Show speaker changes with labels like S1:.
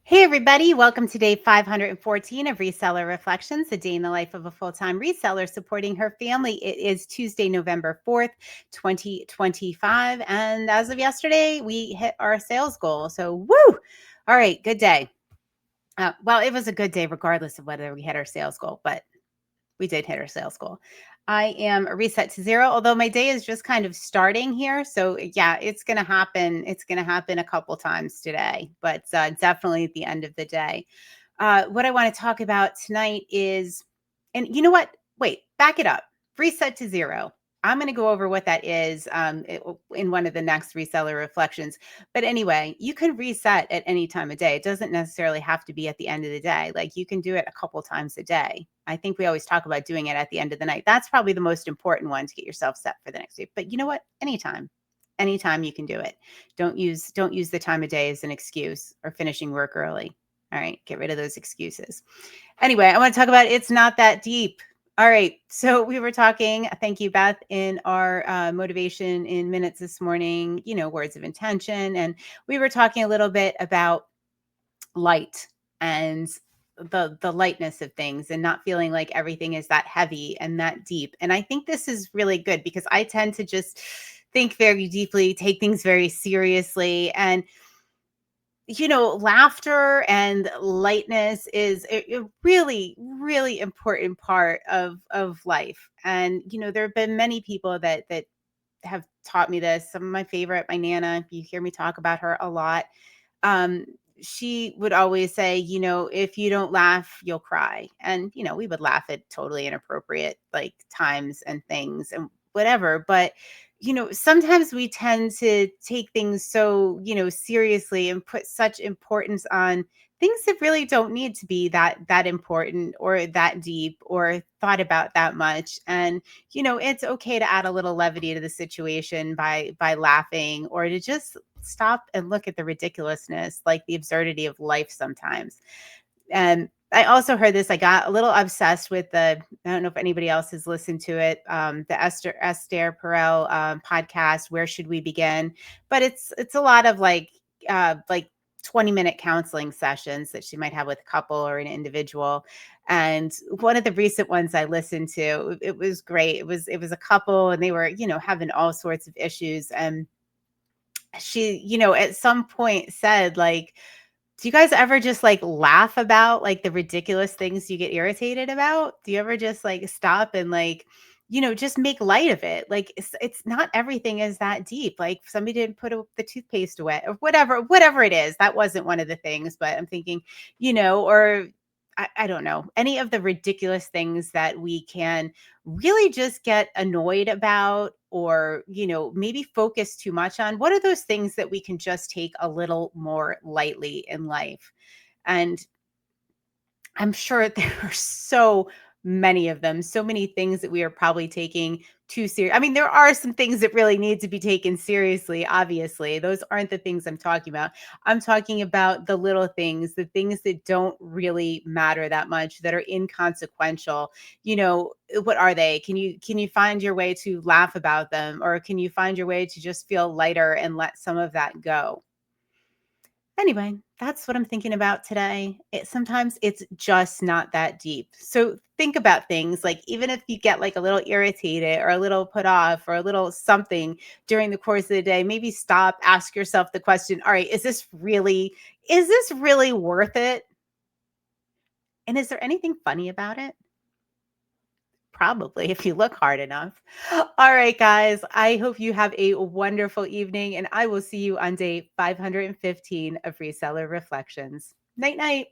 S1: Hey, everybody. Welcome to day 514 of Reseller Reflections, a day in the life of a full time reseller supporting her family. It is Tuesday, November 4th, 2025. And as of yesterday, we hit our sales goal. So, woo! All right, good day. Well, it was a good day regardless of whether we hit our sales goal, but we did hit our sales goal. I am a reset to zero, although my day is just kind of starting here. So yeah, it's going to happen. It's going to happen a couple times today, but definitely at the end of the day. What I want to talk about tonight is, and you know what? Wait, back it up. Reset to zero. I'm going to go over what that is in one of the next reseller reflections. But anyway, you can reset at any time of day. It doesn't necessarily have to be at the end of the day. Like you can do it a couple times a day. I think we always talk about doing it at the end of the night. That's probably the most important one to get yourself set for the next day. But you know what? Anytime you can do it. Don't use the time of day as an excuse or finishing work early. All right, get rid of those excuses. Anyway, I want to talk about it's not that deep. All right, so we were talking, thank you, Beth, in our motivation in minutes this morning, words of intention. And we were talking a little bit about light and the lightness of things and not feeling like everything is that heavy and that deep. And I think this is really good because I tend to just think very deeply, take things very seriously. And laughter and lightness is a really, really important part of life. And there have been many people that have taught me this. Some of my favorite, my Nana, you hear me talk about her a lot. Um, she would always say, if you don't laugh, you'll cry. And we would laugh at totally inappropriate like times and things and whatever. But sometimes we tend to take things so, seriously and put such importance on things that really don't need to be that important or that deep or thought about that much. And it's okay to add a little levity to the situation by laughing or to just stop and look at the ridiculousness, like the absurdity of life sometimes. And I also heard this. I got a little obsessed with I don't know if anybody else has listened to it, the Esther Perel podcast, Where Should We Begin? But it's a lot of like 20-minute counseling sessions that she might have with a couple or an individual. And one of the recent ones I listened to, it was great. It was a couple and they were, having all sorts of issues. And she, at some point said, like, do you guys ever just like laugh about like the ridiculous things you get irritated about? Do you ever just like stop and like, just make light of it? Like it's not everything is that deep. Like somebody didn't put the toothpaste away or whatever it is. That wasn't one of the things, but I'm thinking, or I don't know, any of the ridiculous things that we can really just get annoyed about or, maybe focus too much on. What are those things that we can just take a little more lightly in life? And I'm sure there are so many of them, so many things that we are probably taking too serious. I mean, there are some things that really need to be taken seriously, obviously. Those aren't the things I'm talking about. I'm talking about the little things, the things that don't really matter that much, that are inconsequential. What are they? Can you find your way to laugh about them, or can you find your way to just feel lighter and let some of that go? Anyway, that's what I'm thinking about today. Sometimes it's just not that deep. So think about things like even if you get like a little irritated or a little put off or a little something during the course of the day, maybe stop, ask yourself the question, all right, is this really worth it? And is there anything funny about it? Probably if you look hard enough. All right, guys. I hope you have a wonderful evening, and I will see you on day 515 of Reseller Reflections. Night, night.